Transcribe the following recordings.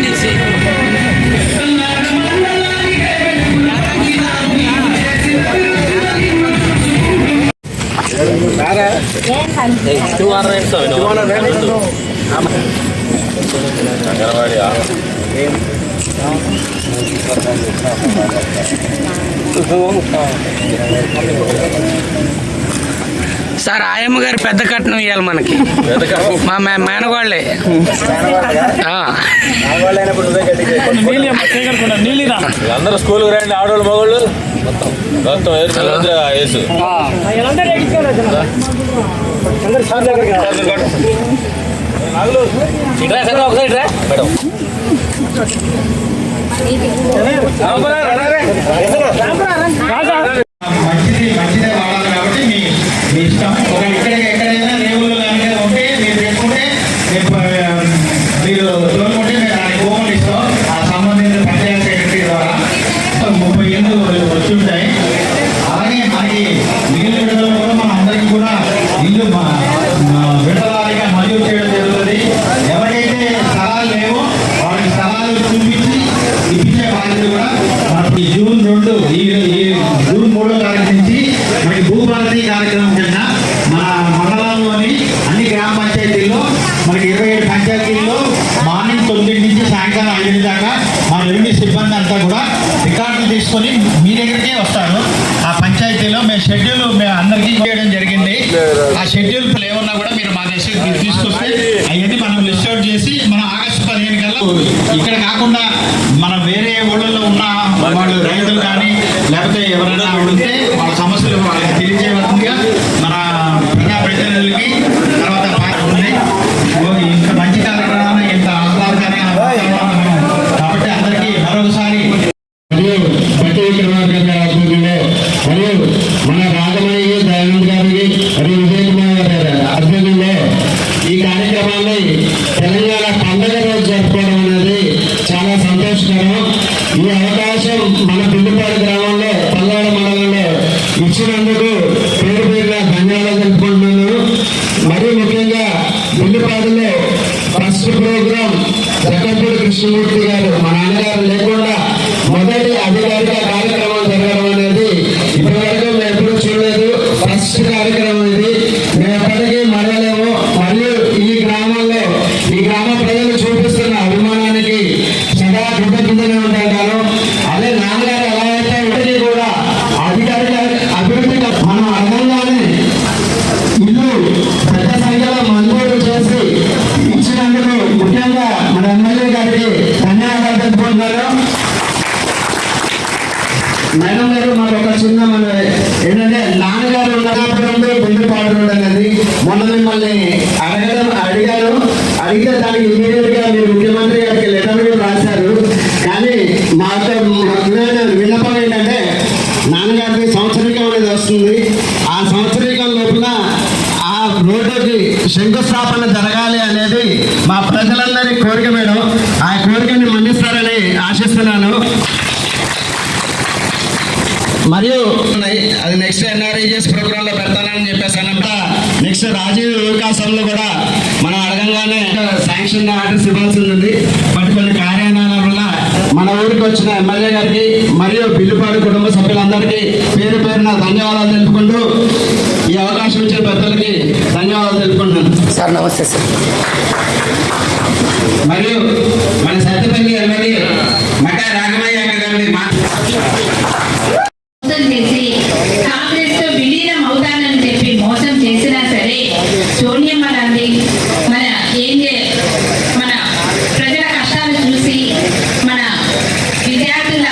నుంచి సార్ ఆయమ్మ గారు పెద్ద కట్నం ఇవ్వాలి మనకి. మా మేనగోళ్ళే. అందరూ స్కూల్కి రండి, ఆడవాళ్ళు మగవాళ్ళు మొత్తం వేసు. ఒకసారి మేడం మంచిదే వాడాలి కాబట్టి మీ ఇష్టం. ఎక్కడైనా రేవులు కానీ ఉంటే మీరు పెట్టుకుంటే మీరు తోలుకుంటే మేము దానికి భూములు ఇస్తాం. ఆ సంబంధించిన పంచాయతీ సెక్రటరీ ద్వారా 30 ఏళ్ళు వచ్చి ఉంటాయి. అలాగే మనకి మిగిలిన విడుదల కూడా మన అందరికీ కూడా ఇల్లు విడుదలగా మంజూరు చేయడం జరుగుతుంది. ఎవరైతే స్థలాలు లేవో వాళ్ళకి స్థలాలు చూపించి ఇప్పించే బాధ్యత కూడా మనకి జూన్ 3 జూన్ 3వ తారీఖు నుంచి మనకి భూభారతి కార్యక్రమం కింద మన మండలంలోని అన్ని గ్రామ పంచాయతీల్లో మనకి 27 పంచాయతీల్లో మార్నింగ్ 9 నుంచి సాయంకాలం 5 దాకా మా రెవెన్యూ సిబ్బంది అంతా కూడా రికార్డులు తీసుకొని మీ దగ్గరికే వస్తారు. ఆ పంచాయతీలో మేము షెడ్యూల్ అందరికీ చేయడం జరిగింది. ఆ షెడ్యూల్ ఏమన్నా కూడా మీరు మా దగ్గర తీసుకొస్తే అవన్నీ మనం లిస్ట్ అవుట్ చేసి మనం ఆగస్టు 15 కల్లా ఇక్కడ కాకుండా మన వేరే ఊళ్ళలో ఉన్న వాళ్ళు రైతులు కానీ లేకపోతే ఎవరైనా ఉంటే వాళ్ళ సమస్యలు వాళ్ళకి తెలియజేయవలసిందిగా మన ప్రజాప్రతినిధులకి తర్వాత ఉంది. ఇంత మంచి కార్యక్రమాన్ని ఇంత ఆహ్లాదకరమైన కాబట్టి అందరికీ మరొకసారి మరియు మన రాజమయ్య దయానంద్ గారికి మరియు విజయ్ కుమార్ గారి ఆధ్వర్యంలో ఈ కార్యక్రమాన్ని తెలంగాణ పండుగ రోజు జరుపుకోవడం అనేది చాలా సంతోషకరం. ఈ అవకాశం మన పిల్లిపాడు గ్రామంలో పల్నాడు మండలంలో ఇచ్చినందుకు పేరు పేరుగా ధన్యవాదాలు తెలుపుకుంటున్నాను. మరీ ముఖ్యంగా పిల్లిపాడులో ఫస్ట్ ప్రోగ్రాం జగన్పూడి కృష్ణమూర్తి గారు మా నాన్నగారు లేకుండా మొదటి అధికారిక కార్యక్రమం జరగడం అనేది ఇప్పటివరకు మేము ఎప్పుడూ చూడలేదు. ఫస్ట్ కార్యక్రమం ఇది. మేము ఎప్పటికీ మరలేము. మరియు ఈ గ్రామంలో ఈ గ్రామ ప్రజలు చూపిస్తున్న అభిమానానికి సదా కృతజ్ఞతగా ఉంటాను. అదే నాన్నగారు ఎలా అయితే ఇప్పటికీ కూడా అధికారిక అభివృద్ధి మనం అర్థంగానే ఇల్లు పెద్ద సంఖ్యలో మంజూరు చేసి ఇచ్చినందుకు ముఖ్యంగా మన ఎమ్మెల్యే గారికి ధన్యవాదాలు తెలుపుకుంటున్నారు. మేడం గారు మరి ఒక చిన్న మన ఏంటంటే నాన్నగారు ఉన్నప్పుడు పిల్లిపాడు రోడ్ అనేది మొన్న మిమ్మల్ని అడిగారు. అడిగితే దానికి ఇమీడియట్ గా మీరు ముఖ్యమంత్రి గారికి లెటర్ కూడా రాశారు. కానీ మాతో విన్నపం ఏంటంటే నాన్నగారికి సంవత్సరీకం అనేది వస్తుంది. ఆ సంవత్సరీకం లోపల ఆ రోడ్డుకి శంకుస్థాపన జరగాలి అనేది మా ప్రజలందరి కోరిక మేడం. ఆ కోరికని మన్నిస్తారని ఆశిస్తున్నాను. మరియు అది నెక్స్ట్ ఎన్ఆర్ఐజిఎస్ ప్రోగ్రామ్ లో పెడతానని చెప్పేసానంట. నెక్స్ట్ రాజీవ్ వికాసంలో కూడా మనం అడగంగానే శాంక్షన్ ఆర్డర్స్ ఇవ్వాల్సి ఉంది. బట్ కొన్ని కార్యాలయాల వల్ల మన ఊరికి వచ్చిన ఎమ్మెల్యే గారికి మరియు బిల్లుపాడు కుటుంబ సభ్యులందరికీ పేరు పేరున ధన్యవాదాలు తెలుపుకుంటూ ఈ అవకాశం ఇచ్చిన పెద్దలకి ధన్యవాదాలు తెలుపుకుంటున్నాను. సార్ నమస్తే సార్. మరియు మన సత్యపల్లి ఎమ్మెల్యే మకా రాఘమయ్య గారిని చేసి కాంగ్రెస్ తో విలీనం అవుతానని చెప్పి మోసం చేసినా సరే సోనియమ్మ గాంధీ మన ప్రజల కష్టాలు చూసి మన విద్యార్థుల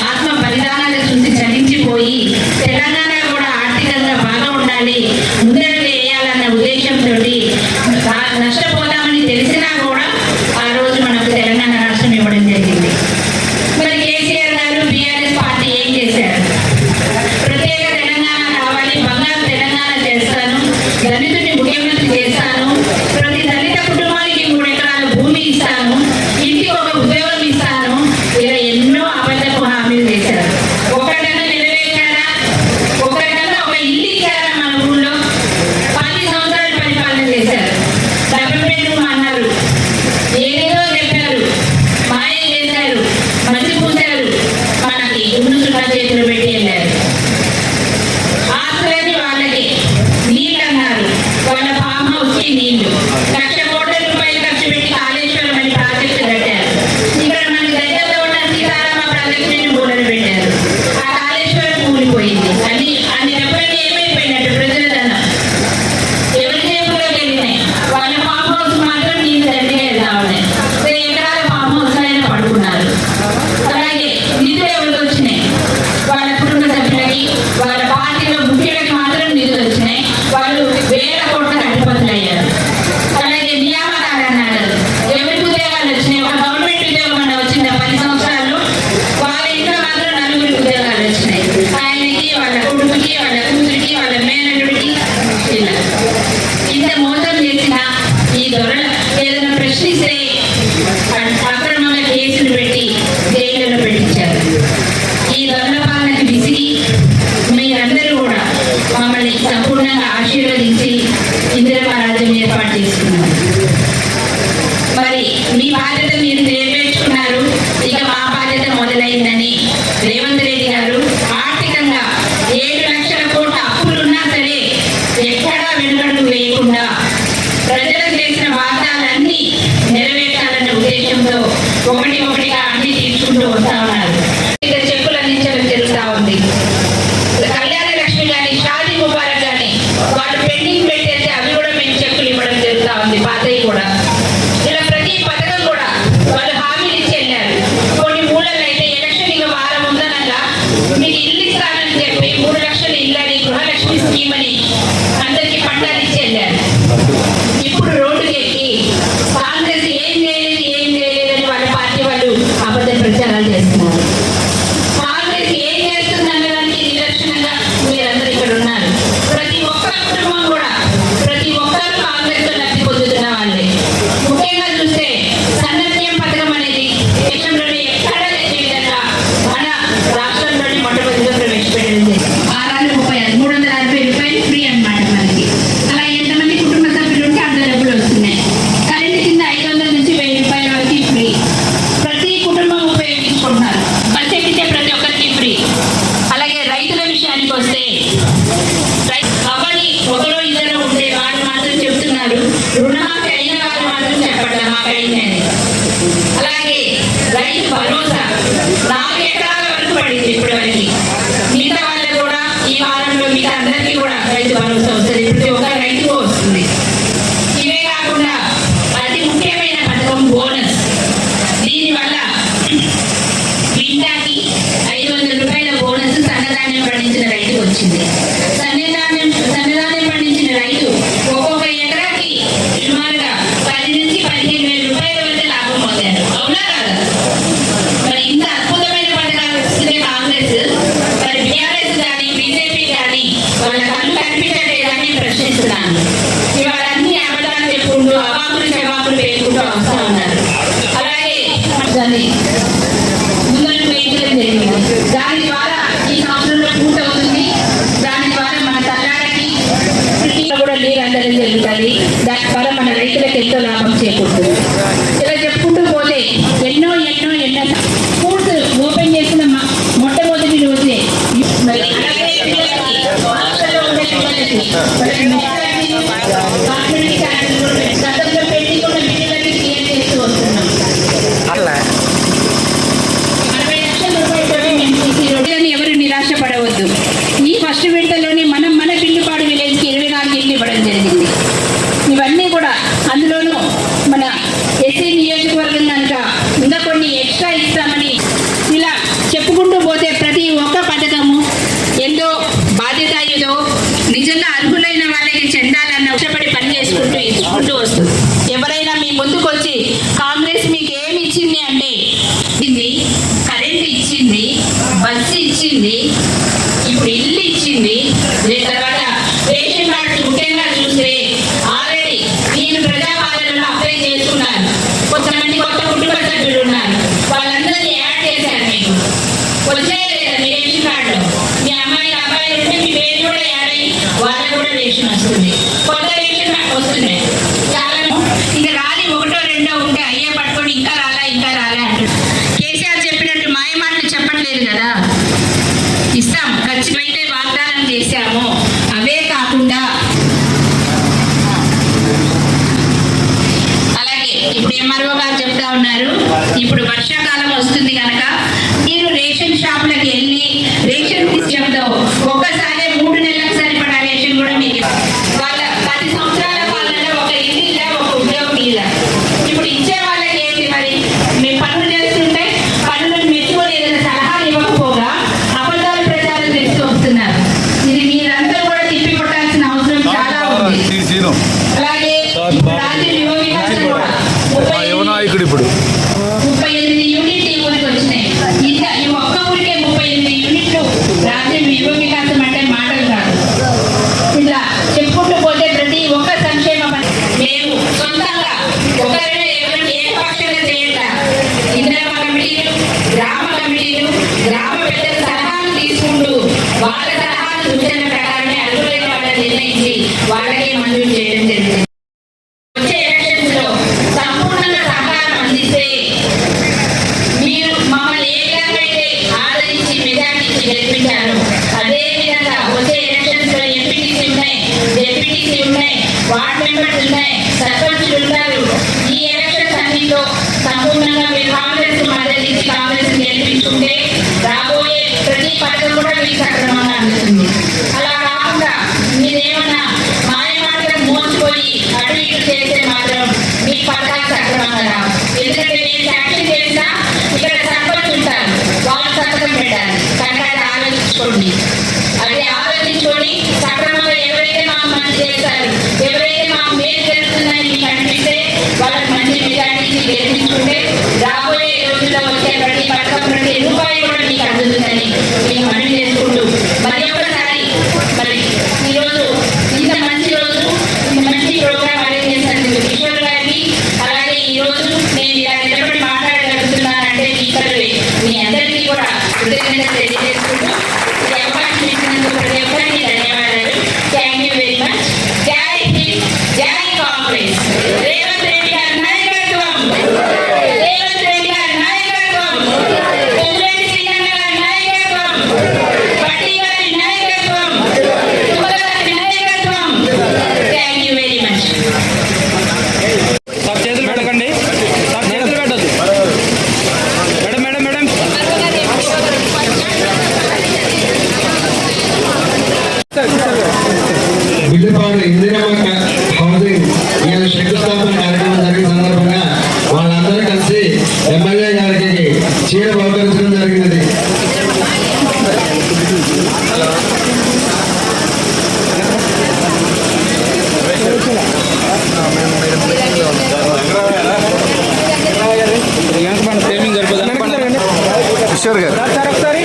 ఆత్మ బలిదానాలు చూసి చలించిపోయి తెలంగాణ కూడా ఆర్థికంగా బాగా ఉండాలి, ముందడుగు వేయాలన్న ఉద్దేశంతో నష్టపోతామని తెలిసినా కూడా ఆ రోజు మనకు తెలంగాణ అయిందని రేవంత్ రెడ్డి గారు ఆర్థికంగా 7 లక్షల కోట్ల అప్పులున్నా సరే ఎక్కడా వెనుకడుగు వేయకుండా ప్రజలకు చేసిన వాగ్దానాలన్నీ నెరవేర్చాలన్న ఉద్దేశంతో ఒకటిగా అన్ని తీసుకుంటూ వస్తా ఉన్నారు. చెక్కులు అందించడం జరుగుతూ ఉంది. కళ్యాణ లక్ష్మి కానీ షాదీ ముబారక్ కానీ వాళ్ళు పెండింగ్ పెట్టేస్తే అవి కూడా మేము చెక్కులు ఇవ్వడం జరుగుతూ ఉంది, పాతవి కూడా. ఇలా ప్రతి పథకం కూడా వాళ్ళు హామీలు ఇచ్చి వెళ్ళారు. కొన్ని ఊళ్ళలో అయితే ఎలక్షన్ ఇక వారం ఉందనగా మీకు ఇల్లు ఇస్తానని చెప్పి 3 లక్షలు ఇల్లని గృహలక్ష్మి స్కీమ్ అని అందరికీ పట్టాలు ఇచ్చి వెళ్ళారు. ఇప్పుడు రోడ్డుకి ఎక్కి కాంగ్రెస్ ఏం చేయలేదని వాళ్ళ పార్టీ వాళ్ళు అబద్ధ ప్రచారాలు చేస్తున్నారు. కాంగ్రెస్ ఏం చేస్తుంది అన్నదానికి నిదర్శనంగా మీరందరూ ఇక్కడ ఉన్నారు. ప్రతి ఒక్క కుటుంబం కూడా ప్రతి ఒక్కరు కాంగ్రెస్ లబ్ధి పొందుతున్న వాళ్ళే. ముఖ్యంగా చూస్తే సన్నబియ్యం పథకం అనేది దేశంలోనే ఎక్కడా లేని విధంగా మన రాష్ట్రంలోని మొట్టమొదటిగా ప్రవేశపెట్టింది. 360 రూపాయలు ఫ్రీ అన్నమాట మనకి. అలా ఎంతమంది కుటుంబ సభ్యులు ఉంటే అంత డబ్బులు వస్తున్నాయి. కరెంట్ కింద 500 నుంచి 1000 రూపాయల వరకు ఫ్రీ. ప్రతి కుటుంబం ఉపయోగించుకుంటున్నారు. బస్ ఎక్కితే ప్రతి ఒక్కరికి ఫ్రీ. అలాగే రైతుల విషయానికి వస్తే అవని ఒకరో ఇద్దరు ఉంటే వాళ్ళు మాత్రం చెప్తున్నారు, రుణమాఫీ అయిన వాళ్ళు మాత్రం చెప్పట్లే మాకు అయిందని. అలాగే రైతు భరోసా 4 ఎకరాల వరకు పడింది ఇప్పటివరకు. మిగతా వాళ్ళకు కూడా ఈ వారంలో మిగతా అందరికీ కూడా రైతు భరోసా వస్తుంది. ప్రతి ఒక్క రైతుకు వస్తుంది. ఇవే కాకుండా అతి ముఖ్యమైన పథకం బోనస్. దీనివల్ల క్వింటాకి 500 రూపాయల బోనస్ సన్నధాన్యం పండించిన రైతుకు వచ్చింది. సన్నధాన్యం పండించిన రైతు ఒక్కొక్క ఎకరాకి సుమారుగా 10 నుంచి 15,000 రూపాయల వరకు లాభం పొందారు. అవునా కదా? మరి ఇంత అద్భుతమైన పథకాలు వస్తుంది కాంగ్రెస్, మరి బీఆర్ఎస్ కానీ బీజేపీ కానీ వాళ్ళ కళ్ళు కనిపించలేదని ప్రశ్నిస్తున్నాను. ఇవాళ అన్ని అబద్ధాలు చెప్పుకుంటూ అవాకులు జవాకులు వేసుకుంటూ వస్తూ ఉన్నారు. అలాగే దాన్ని ముందడుగు వేయడం జరిగింది. దాని ద్వారా ఈ సంవత్సరంలో పూర్తవుతుంది. దాని ద్వారా మన తల్లాడకి కూడా నీరు అందడం జరుగుతుంది. దాని ద్వారా మన రైతులకు ఎంతో లాభం చేకూరుతుంది. ఇలా చెప్పుకుంటూ పోతే ఎన్నో స్కూల్స్ ఓపెన్ చేసిన మొట్టమొదటి రోజే మరి అలాగే పిల్లలకి హాస్టల్లో ఉండే పిల్లలకి గతంలో పెళ్లి కూడా పిల్లలకి క్లియర్ చేస్తూ వస్తున్నాం. అట్లా 60 లక్షల రూపాయలతోనే మేము తీసి రోడ్లని ఎవరు నిరాశపడవద్దు. ఈ ఫస్ట్ విడతలోనే మనం మన పిల్లిపాడు విలేజ్కి 24 ఇళ్ళు ఇవ్వడం జరిగింది. ఇవన్నీ కూడా అందులోనూ మన ఎస్సీ నియోజకవర్గం కనుక ఇంకా కొన్ని ఎక్స్ట్రా ఇస్తామని ఇలా చెప్పుకుంటూ పోతే ప్రతి ఒక్క పథకము ఎంతో బాధ్యతాయుతో నిజంగా అర్హులైన వాళ్ళకి చెందాలన్న ఇష్టపడి పని చేసుకుంటూ ఇచ్చుకుంటూ వస్తుంది. ఎవరైనా మీ ముందుకు వచ్చి కాంగ్రెస్ మీకు ఏమి ఇచ్చింది అంటే ఇది కరెంట్ ఇచ్చింది, బస్సు ఇచ్చింది, ఇప్పుడు ఇల్లు ఇచ్చింది, తర్వాత రేషన్ కార్డు ముఖ్యంగా చూస్తే ఆల్రెడీ నేను ప్రజాపాలనలో అప్లై చేసుకున్నాను. కొంతమంది కొత్త కుటుంబ సభ్యులు ఉన్నారు, వాళ్ళందరినీ యాడ్ చేశారు. మీకు వచ్చాయి లేదా మీ రేషన్ కార్డులో? మీ అబ్బాయి ఉంటే మీ పేరు కూడా యాడ్ అయ్యి వాళ్ళకు కూడా రేషన్ వస్తుంది. కొత్త రేషన్ కార్డు వస్తున్నాయి చాలా. ఇంకా రాలి 1, 2 ఉంటే అయ్యే పట్టుకొని ఇంకా రాలా అంటారు. కేసీఆర్ చెప్పినట్టు మాయ మాటలు చెప్పట్లేదు కదా. ఇస్తాం, ఖచ్చితమైతే వాగ్దానం చేశాము. అవే కాకుండా అలాగే ఇప్పుడు ఎంఆర్ఓ గారు చెప్తా ఉన్నారు, ఇప్పుడు వర్షాకాలం వస్తుంది కనుక మీరు రేషన్ షాపులకు వెళ్ళి రేషన్ సిస్టంతో ఒక్కసారి 3 నెలలకు సరిపడా రేషన్ కూడా మీకు వాళ్ళ 10 సంవత్సరాల పాలనలో ఒక ఇల్లు ఒక ఉద్యోగం ఇలా ఇప్పుడు ఇచ్చే వాళ్ళకి ఏంటి మరి? మేము పనులు చేస్తుంటే పనులను మెచ్చుకొని ఏదైనా సలహాలు ఇవ్వకపోగా అబద్ధాలు ప్రచారం చేస్తూ వస్తున్నారు. ఇది మీరందరూ కూడా తిప్పి కొట్టాల్సిన అవసరం చాలా ఉంది. అలాగే రాత్రి యువ వికాసం కూడా 38 యూనిట్లు ఈ ఊరికి వచ్చినాయి. ఇంకా ఈ ఒక్క ఊరికే 38 యూనిట్లు రాత్రి యువ వికాసం అంటే మాటలు కాదు. ఇలా చెప్పుకుంటూ పోతే ప్రతి ఒక్క సంక్షేమ మేము సొంతంగా ఒకరైనా ఎవరైనా ఏకపక్షంగా చేయట్లా. ఇందిరమ్మ కమిటీలు, గ్రామ కమిటీలు, గ్రామ పెద్దల సలహాలు తీసుకుంటూ వాళ్ళ సలహాలు సూచన ప్రకారమే అర్హులైన వాళ్ళని నిర్ణయించి వాళ్ళకే మంజూరు చేయడం జరిగింది. వచ్చే ఎలక్షన్స్ లో సంపూర్ణంగా సహకారం అందిస్తే మీరు మమ్మల్ని ఏ విధంగా అయితే వార్డ్ మెంబర్స్ ఉన్నాయి, సర్పంచులు ఉంటారు. ఈ ఎలక్షన్స్ అన్నింటిలో సంపూర్ణంగా మీరు కాంగ్రెస్ మద్దతు ఇచ్చి కాంగ్రెస్ గెలిపించుకుంటే రాబోయే ప్రతి పథకం కూడా మీకు సక్రమంగా అందుతుంది. అలా కాకుండా మీరేమన్నా మాయమాటలు మోసుకొని అటు ఇటు చేస్తే మాత్రం మీ పథకాలు సక్రమంగా రావు. ఎందుకంటే మీరు యాక్షన్ చేసినా ఇక్కడ సర్పంచ్ ఉంటారు, వాళ్ళు సంతకం పెట్టాలి. కనుక అది ఆలోచించుకోండి. అది ఆలోచించుకొని సక్రమంగా ఎవరైతే మాకు మంచి చేస్తారు, ఎవరైతే మాకు మేలు జరుగుతుందని మీకు అనిపిస్తే వాళ్ళకి మంచి మెజార్టీ గెలిపించుకుంటే రాబోయే రోజుల్లో వచ్చే ప్రతి పథకం ప్రతి రూపాయి కూడా మీకు అందుతుందని మీకు మనవి చేసుకుంటూ మరి ఒక్కసారి మరి ఈరోజు ఇంత మంచి రోజు ఇంత మంచి ప్రోగ్రామ్ అరేంజ్ చేసినందుకు కిషోర్ గారికి, అలాగే ఈ రోజు నేను ఇలా నిలబడి మాట్లాడగలుగుతున్నానంటే మీ అందరికీ కూడా కృతజ్ఞత తెలియజేసుకుంటూ ఈ అవకాశం ఇచ్చినందుకు ప్రతి ఒక్కరికి ధన్యవాదాలు. Thank you very much. జై హింద్, జై కాంగ్రెస్. రేవంత్ రెడ్డి గారి నాయకత్వం, రేవంత్ రెడ్డి గారి నాయకత్వం, పొంగులేటి శ్రీరంగ గారి నాయకత్వం, పట్టి గారి నాయకత్వం, తుమ్మల గారి నాయకత్వం. Thank you very much. Sir చేతులు పెట్టకండి, సార్ చేతులు పెట్టద్దు. Madam madam madam Biddapadu Indiramma housing ఇవాళ శంకుస్థాపన కార్యక్రమం జరిగిన సందర్భంగా వాళ్ళందరూ కలిసి ఎమ్మెల్యే గారికి చీర బహుకరించడం జరిగినది. ప్రేమింగ్ సరిపోతుంది. కిషోర్ గారు ఒకసారి